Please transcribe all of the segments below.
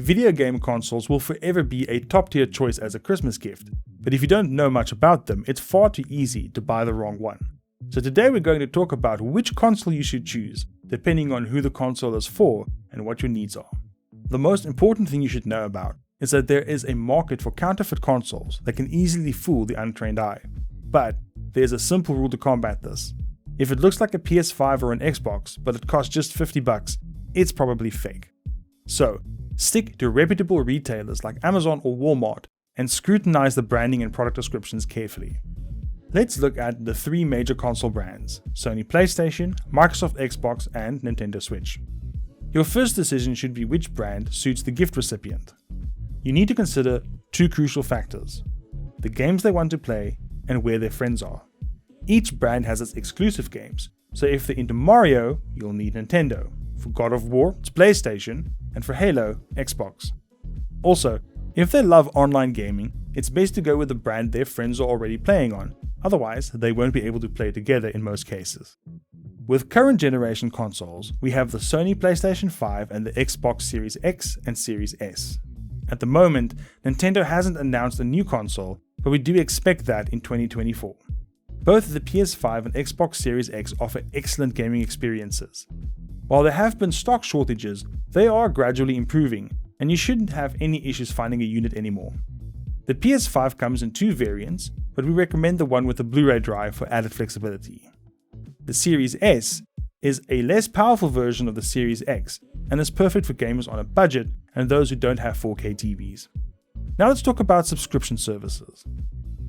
Video game consoles will forever be a top tier choice as a Christmas gift, but if you don't know much about them, it's far too easy to buy the wrong one. So today we're going to talk about which console you should choose, depending on who the console is for and what your needs are. The most important thing you should know about is that there is a market for counterfeit consoles that can easily fool the untrained eye. But there's a simple rule to combat this. If it looks like a PS5 or an Xbox, but it costs just $50, it's probably fake. So, stick to reputable retailers like Amazon or Walmart and scrutinize the branding and product descriptions carefully. Let's look at the three major console brands: Sony PlayStation, Microsoft Xbox, and Nintendo Switch. Your first decision should be which brand suits the gift recipient. You need to consider two crucial factors: the games they want to play and where their friends are. Each brand has its exclusive games, so if they're into Mario, you'll need Nintendo. For God of War, it's PlayStation, and for Halo, Xbox. Also, if they love online gaming, it's best to go with the brand their friends are already playing on, otherwise they won't be able to play together in most cases. With current generation consoles, we have the Sony PlayStation 5 and the Xbox Series X and Series S. At the moment, Nintendo hasn't announced a new console, but we do expect that in 2024. Both the PS5 and Xbox Series X offer excellent gaming experiences. While there have been stock shortages, they are gradually improving, and you shouldn't have any issues finding a unit anymore. The PS5 comes in two variants, but we recommend the one with the Blu-ray drive for added flexibility. The Series S is a less powerful version of the Series X and is perfect for gamers on a budget and those who don't have 4K TVs. Now let's talk about subscription services.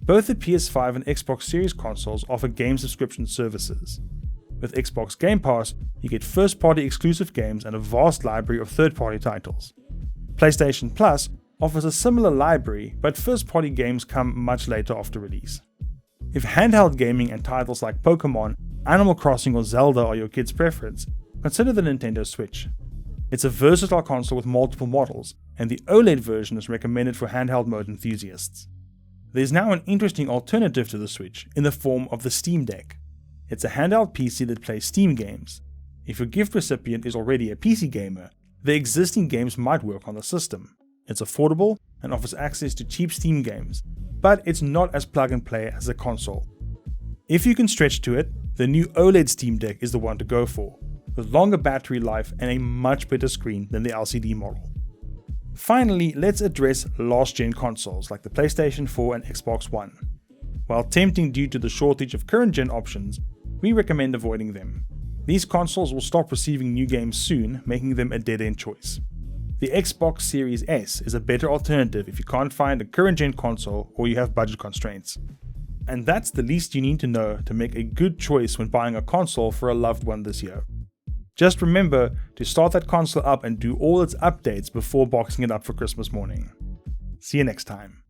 Both the PS5 and Xbox Series consoles offer game subscription services. With Xbox Game Pass, you get first-party exclusive games and a vast library of third-party titles. PlayStation Plus offers a similar library, but first-party games come much later after release. If handheld gaming and titles like Pokemon, Animal Crossing or Zelda are your kid's preference, consider the Nintendo Switch. It's a versatile console with multiple models, and the OLED version is recommended for handheld mode enthusiasts. There's now an interesting alternative to the Switch in the form of the Steam Deck. It's a handheld PC that plays Steam games. If your gift recipient is already a PC gamer, the existing games might work on the system. It's affordable and offers access to cheap Steam games, but it's not as plug and play as a console. If you can stretch to it, the new OLED Steam Deck is the one to go for, with longer battery life and a much better screen than the LCD model. Finally, let's address last-gen consoles like the PlayStation 4 and Xbox One. While tempting due to the shortage of current-gen options, we recommend avoiding them. These consoles will stop receiving new games soon, making them a dead-end choice. The Xbox Series S is a better alternative if you can't find a current-gen console or you have budget constraints. And that's the least you need to know to make a good choice when buying a console for a loved one this year. Just remember to start that console up and do all its updates before boxing it up for Christmas morning. See you next time.